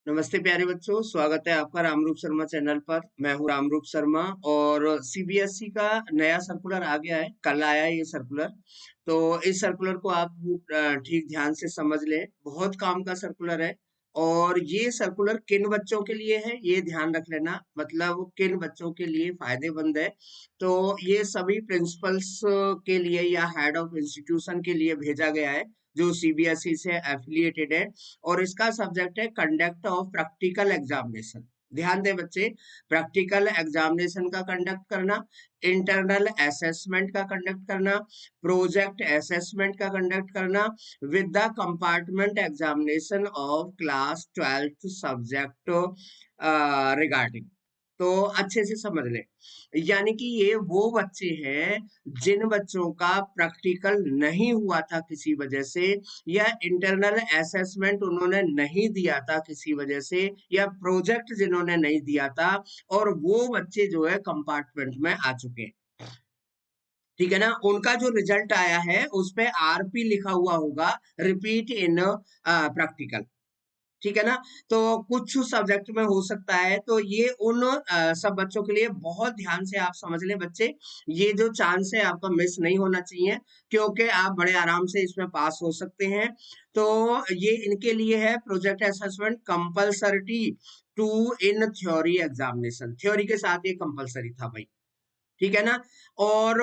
नमस्ते प्यारे बच्चों, स्वागत है आपका रामरूप शर्मा चैनल पर। मैं हूं रामरूप शर्मा और सीबीएसई का नया सर्कुलर आ गया है, कल आया है ये सर्कुलर। तो इस सर्कुलर को आप ठीक ध्यान से समझ लें, बहुत काम का सर्कुलर है। और ये सर्कुलर किन बच्चों के लिए है ये ध्यान रख लेना, मतलब किन बच्चों के लिए फायदेमंद है। तो ये सभी प्रिंसिपल्स के लिए या हेड ऑफ इंस्टीट्यूशन के लिए भेजा गया है जो सीबीएसई से एफिलिएटेड है। और इसका सब्जेक्ट है कंडक्ट ऑफ प्रैक्टिकल एग्जामिनेशन। ध्यान दें बच्चे, प्रैक्टिकल एग्जामिनेशन का कंडक्ट करना, इंटरनल असेसमेंट का कंडक्ट करना, प्रोजेक्ट असेसमेंट का कंडक्ट करना with the compartment examination of class 12th subject regarding. तो अच्छे से समझ लें, यानी कि ये वो बच्चे हैं जिन बच्चों का प्रैक्टिकल नहीं हुआ था किसी वजह से, या इंटरनल असेसमेंट उन्होंने नहीं दिया था किसी वजह से, या प्रोजेक्ट जिन्होंने नहीं दिया था, और वो बच्चे जो है कंपार्टमेंट में आ चुके हैं। ठीक है ना, उनका जो रिजल्ट आया है उस पे आरपी लिखा हुआ होगा, रिपीट इन प्रैक्टिकल। ठीक है ना, तो कुछ सब्जेक्ट में हो सकता है, तो ये उन सब बच्चों के लिए बहुत ध्यान से आप समझ लें बच्चे। ये जो चांस है आपका मिस नहीं होना चाहिए, क्योंकि आप बड़े आराम से इसमें पास हो सकते हैं। तो ये इनके लिए है project assessment compulsory to in theory examination. Theory के साथ ये कंपल्सरी था भाई, ठीक है ना। और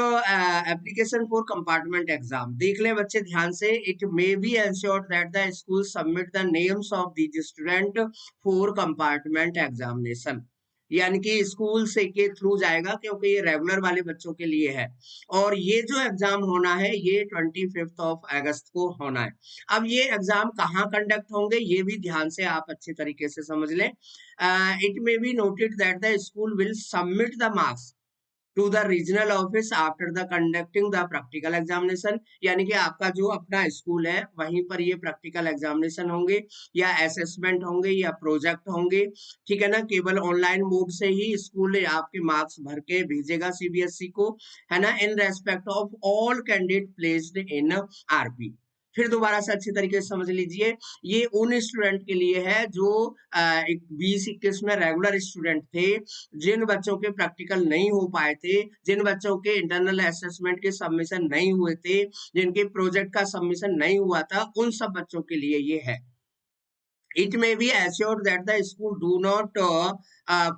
एप्लीकेशन फॉर कंपार्टमेंट एग्जाम देख ले बच्चे ध्यान से। It may B ensured that the school submit the names of these student for compartment examination, यानी कि स्कूल से के थ्रू जाएगा, क्योंकि ये रेगुलर वाले बच्चों के लिए है। और ये जो एग्जाम होना है ये 25 अगस्त को होना है। अब ये एग्जाम कहाँ कंडक्ट होंगे ये भी ध्यान से आप अच्छे तरीके से समझ लें। It may be noted that the school will submit the marks to the regional office after the conducting the practical examination, यानी कि आपका जो अपना स्कूल है वहीं पर ये प्रैक्टिकल एग्जामिनेशन होंगे, या असेसमेंट होंगे, या प्रोजेक्ट होंगे। ठीक है ना, केवल ऑनलाइन मोड से ही स्कूल आपके मार्क्स भर के भेजेगा सीबीएसई को, है ना, in respect of all candidate placed in RP. फिर दोबारा से अच्छी तरीके से समझ लीजिए, ये उन स्टूडेंट के लिए है जो 20-21 में रेगुलर स्टूडेंट थे, जिन बच्चों के प्रैक्टिकल नहीं हो पाए थे, जिन बच्चों के इंटरनल असेसमेंट के सबमिशन नहीं हुए थे, जिनके प्रोजेक्ट का सबमिशन नहीं हुआ था, उन सब बच्चों के लिए ये है। It may be assured that the school do not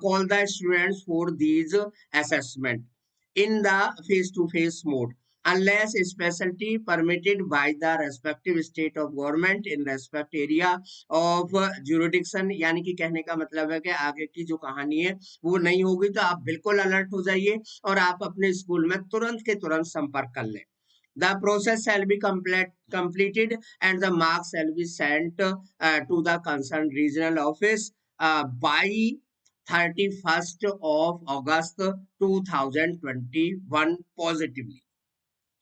call the students for these assessment in the face-to-face mode unless specialty permitted by the respective state of government in respect area of jurisdiction। यानी कि कहने का मतलब है कि आगे की जो कहानी है वो नहीं होगी, तो आप बिल्कुल अलर्ट हो जाइए और आप अपने स्कूल में तुरंत के तुरंत संपर्क कर लें। The process shall be completed and the marks shall be sent to the concerned regional office by 31st of August 2021 positively।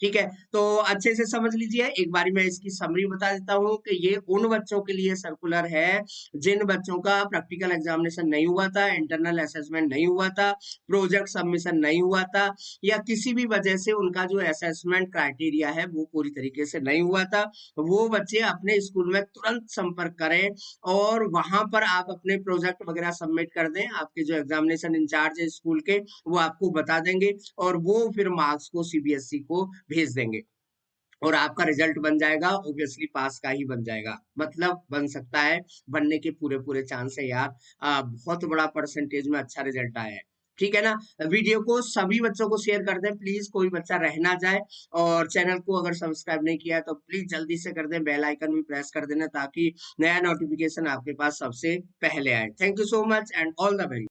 ठीक है, तो अच्छे से समझ लीजिए। एक बारी मैं इसकी समरी बता देता हूँ कि ये उन बच्चों के लिए सर्कुलर है जिन बच्चों का प्रैक्टिकल एग्जामिनेशन नहीं हुआ था, इंटरनल असेसमेंट नहीं हुआ था, प्रोजेक्ट सबमिशन नहीं हुआ था, या किसी भी वजह से उनका जो असेसमेंट क्राइटेरिया है वो पूरी तरीके से नहीं हुआ था। वो बच्चे अपने स्कूल में तुरंत संपर्क करें और वहां पर आप अपने प्रोजेक्ट वगैरह सबमिट कर दें। आपके जो एग्जामिनेशन इंचार्ज है स्कूल के वो आपको बता देंगे और वो फिर मार्क्स को सीबीएसई को भेज देंगे और आपका रिजल्ट बन जाएगा, ऑब्वियसली पास का ही बन जाएगा। मतलब बन सकता है, बनने के पूरे पूरे चांस है यार। बहुत बड़ा परसेंटेज में अच्छा रिजल्ट आया है। ठीक है ना, वीडियो को सभी बच्चों को शेयर कर दें प्लीज, कोई बच्चा रह ना जाए। और चैनल को अगर सब्सक्राइब नहीं किया है तो प्लीज जल्दी से कर दें, बेल आइकन भी प्रेस कर देना ताकि नया नोटिफिकेशन आपके पास सबसे पहले आए। Thank you so much and all the very